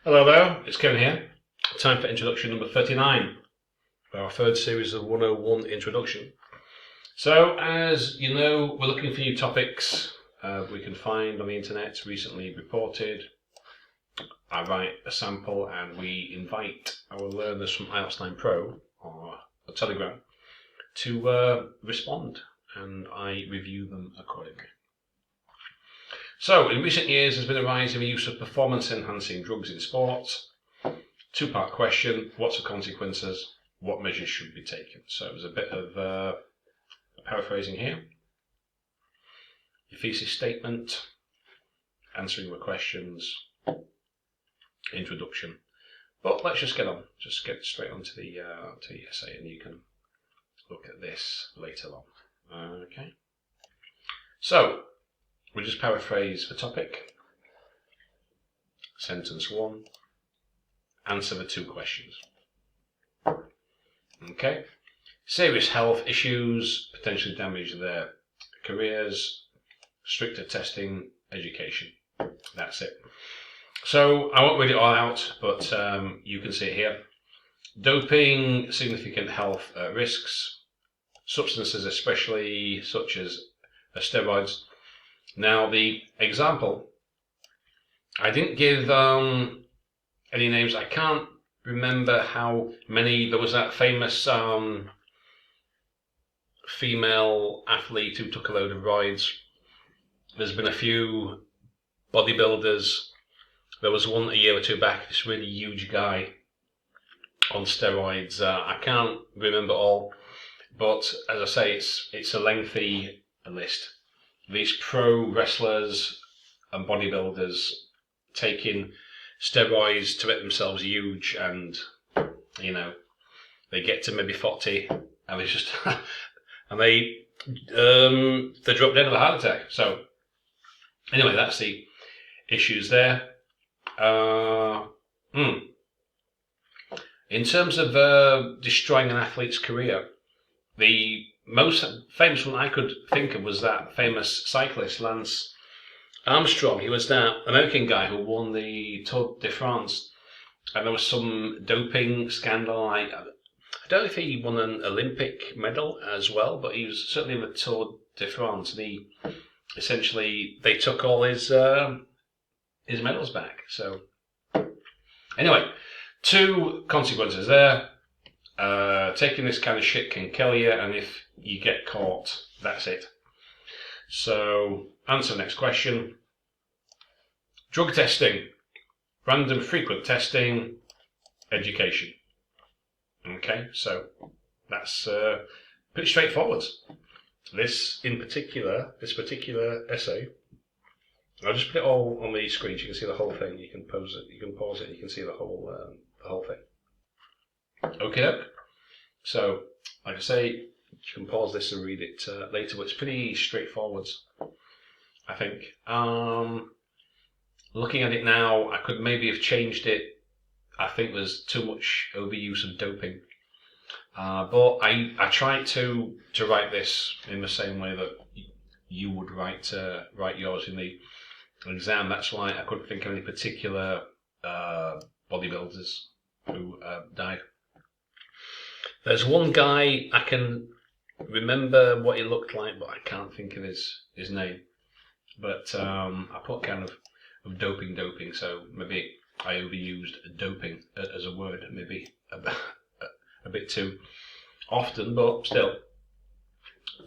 Hello there, it's Kevin here. Time for introduction number 39, our third series of 101 introduction. So, as you know, we're looking for new topics we can find on the internet, recently reported. I write a sample and we invite our learners from IELTS 9 Pro, or a Telegram, to respond, and I review them accordingly. So, in recent years, there's been a rise in the use of performance-enhancing drugs in sports. Two-part question: what's the consequences? What measures should be taken? So, there's a bit of paraphrasing here. Your thesis statement, answering the questions, introduction. But let's just get on. Just get straight onto the essay, and you can look at this later on. Okay. So, we'll just paraphrase the topic. Sentence 1. Answer the two questions. Okay. Serious health issues potentially damage their careers. Stricter testing, education. That's it. So I won't read it all out, but you can see it here. Doping, significant health risks. Substances especially such as steroids. Now, the example, I didn't give any names. I can't remember how many. There was that famous female athlete who took a load of roids. There's been a few bodybuilders. There was one a year or two back, this really huge guy on steroids. I can't remember all, but as I say, it's a lengthy list. These pro wrestlers and bodybuilders taking steroids to make themselves huge, and they get to maybe 40, and they just and they drop dead of a heart attack. So anyway, that's the issues there. In terms of destroying an athlete's career, the most famous one I could think of was that famous cyclist, Lance Armstrong. He was that American guy who won the Tour de France, and there was some doping scandal. I don't know if he won an Olympic medal as well, but he was certainly in the Tour de France. Essentially, they took all his medals back. So anyway, two consequences there. Taking this kind of shit can kill you, and if you get caught, that's it. So, answer the next question. Drug testing, random frequent testing, education. Okay, so that's pretty straightforward. This particular essay, I'll just put it all on the screen so you can see the whole thing. You can pause it, and you can see the whole thing. Okay. So, like I say, you can pause this and read it later, but it's pretty straightforward, I think. Looking at it now, I could maybe have changed it. I think there's too much overuse of doping. But I tried to write this in the same way that you would write yours in the exam. That's why I couldn't think of any particular bodybuilders who died. There's one guy I can remember what he looked like, but I can't think of his name. But I put kind of doping, so maybe I overused doping as a word, maybe a bit too often, but still,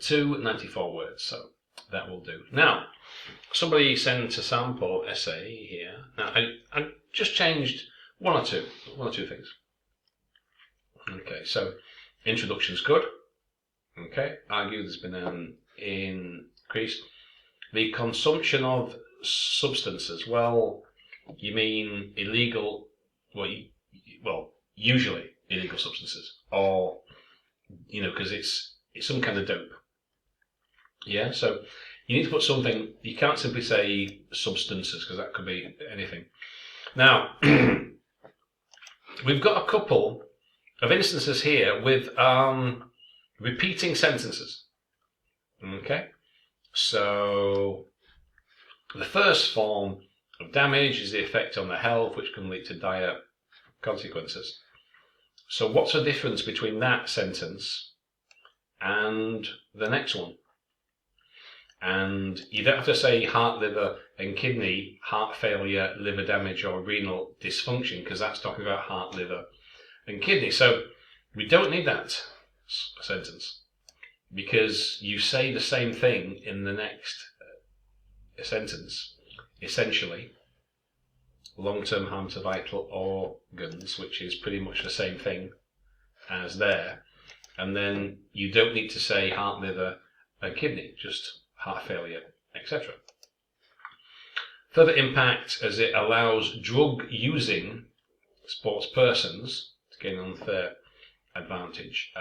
294 words, so that will do. Now, somebody sent a sample essay here. Now, I just changed one or two things. Okay, so introduction's good. Okay, argue there's been an increase. The consumption of substances. Well, you mean illegal? Well, usually illegal substances, or because it's some kind of dope. Yeah, so you need to put something. You can't simply say substances because that could be anything. Now, we've got a couple of instances here with repeating sentences. Okay, so the first form of damage is the effect on the health, which can lead to dire consequences. So what's the difference between that sentence and the next one? And you don't have to say heart, liver and kidney, heart failure, liver damage or renal dysfunction, because that's talking about heart, liver and kidney. So we don't need that sentence, because you say the same thing in the next sentence. Essentially, long-term harm to vital organs, which is pretty much the same thing as there. And then you don't need to say heart, liver and kidney, just heart failure, etc. Further impact, as it allows drug-using sports persons to gain an unfair advantage.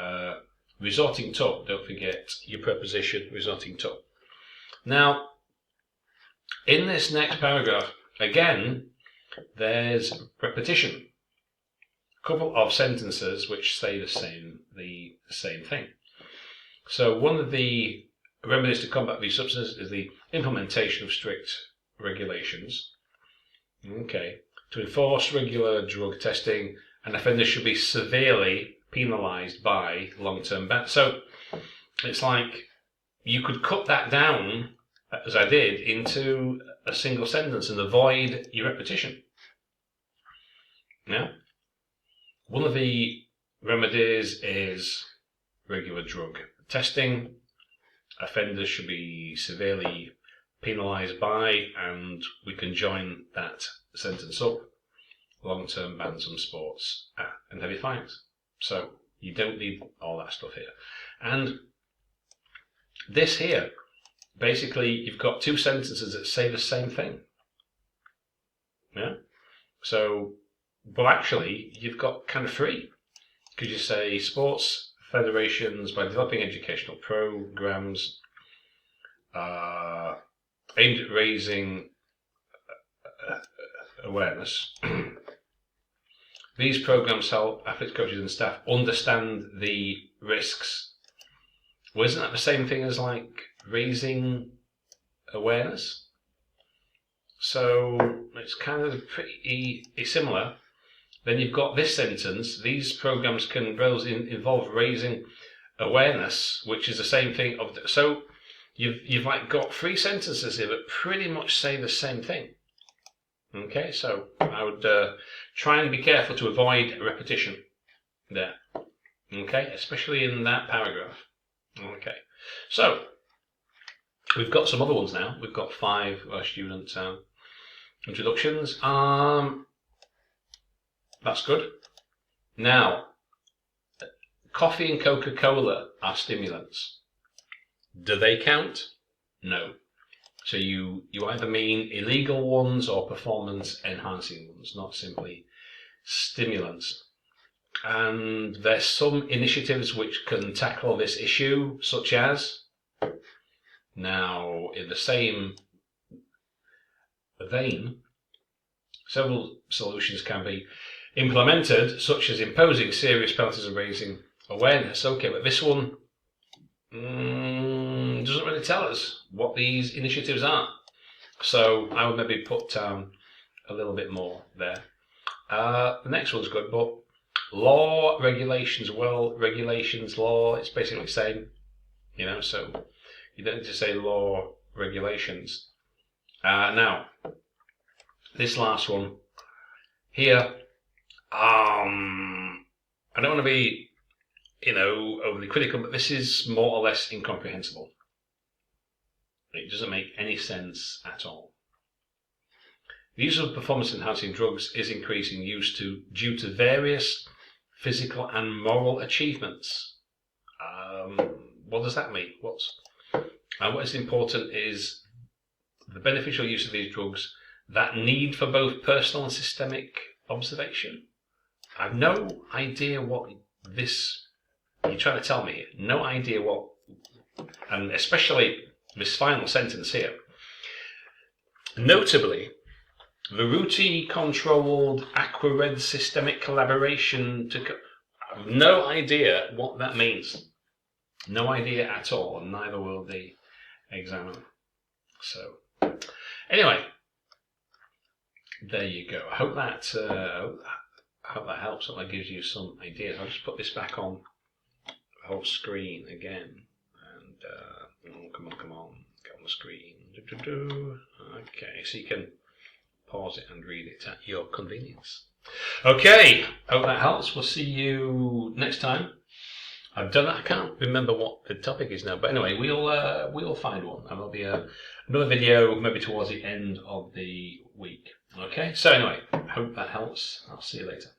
Resorting to, don't forget your preposition, resorting to. Now, in this next paragraph, again, there's repetition. A couple of sentences which say the same thing. So one of the remedies to combat these substances is the implementation of strict regulations. Okay. To enforce regular drug testing, an offender should be severely penalised by long-term ban. So it's like you could cut that down, as I did, into a single sentence and avoid your repetition. Yeah. One of the remedies is regular drug testing. Offenders should be severely penalised by, and we can join that sentence up, long-term bans on sports and heavy fines. So you don't need all that stuff here. And this here, basically you've got two sentences that say the same thing. Yeah. So, but actually you've got kind of three, because you say sports federations, by developing educational programs aimed at raising awareness. These programs help athletes, coaches and staff understand the risks. Well, isn't that the same thing as like raising awareness? So it's kind of pretty similar. Then you've got this sentence, these programs can involve raising awareness, which is the same thing. So you've like got three sentences here that pretty much say the same thing. Okay, so I would try and be careful to avoid repetition there. Okay, especially in that paragraph. Okay, so we've got some other ones now. We've got 5 student introductions. That's good. Now, coffee and Coca-Cola are stimulants. Do they count? No. So you either mean illegal ones or performance-enhancing ones, not simply stimulants. And there's some initiatives which can tackle this issue, such as, now in the same vein, several solutions can be implemented, such as imposing serious penalties and raising awareness. Okay, but this one doesn't really tell us what these initiatives are. So I would maybe put down a little bit more there. The next one's good, but law, regulations, well, regulations, law, it's basically the same, so you don't need to say law, regulations. Now, this last one here, I don't want to be, overly critical, but this is more or less incomprehensible. It doesn't make any sense at all. The use of performance-enhancing drugs is increasing due to various physical and moral achievements. What does that mean? What is important is the beneficial use of these drugs, that need for both personal and systemic observation. I have no idea what you're trying to tell me here. No idea what, and especially this final sentence here. Notably, Veruti-controlled aquared systemic collaboration I have no idea what that means. No idea at all, and neither will the examiner. So, anyway, there you go. I hope that helps. Hope that gives you some ideas. I'll just put this back on the whole screen again. And come on, get on the screen. Okay, so you can pause it and read it at your convenience. Okay, hope that helps. We'll see you next time. I've done that. I can't remember what the topic is now, but anyway, we'll find one, and there'll be another video maybe towards the end of the week. Okay, so anyway, hope that helps. I'll see you later.